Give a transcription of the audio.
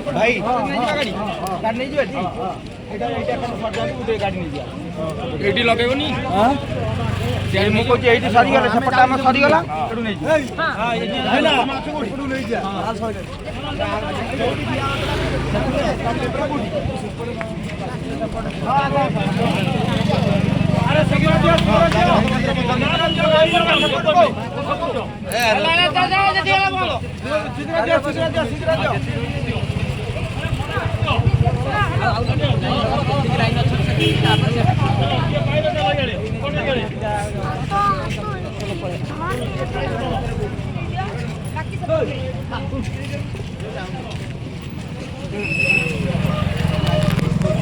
भाई गाड़ी नहीं जी गाड़ी नहीं एटी लगेबनी ମୁଁ କହୁଛି ଏଇଠି ସରିଗଲା ସେପଟା ଆମର ସରିଗଲା ଏଠୁ ନେଇଯିବ ହଁ ହେଲା ଏଠୁ ନେଇଯିବା ଆରେ ଶୀଘ୍ର ଦିଅ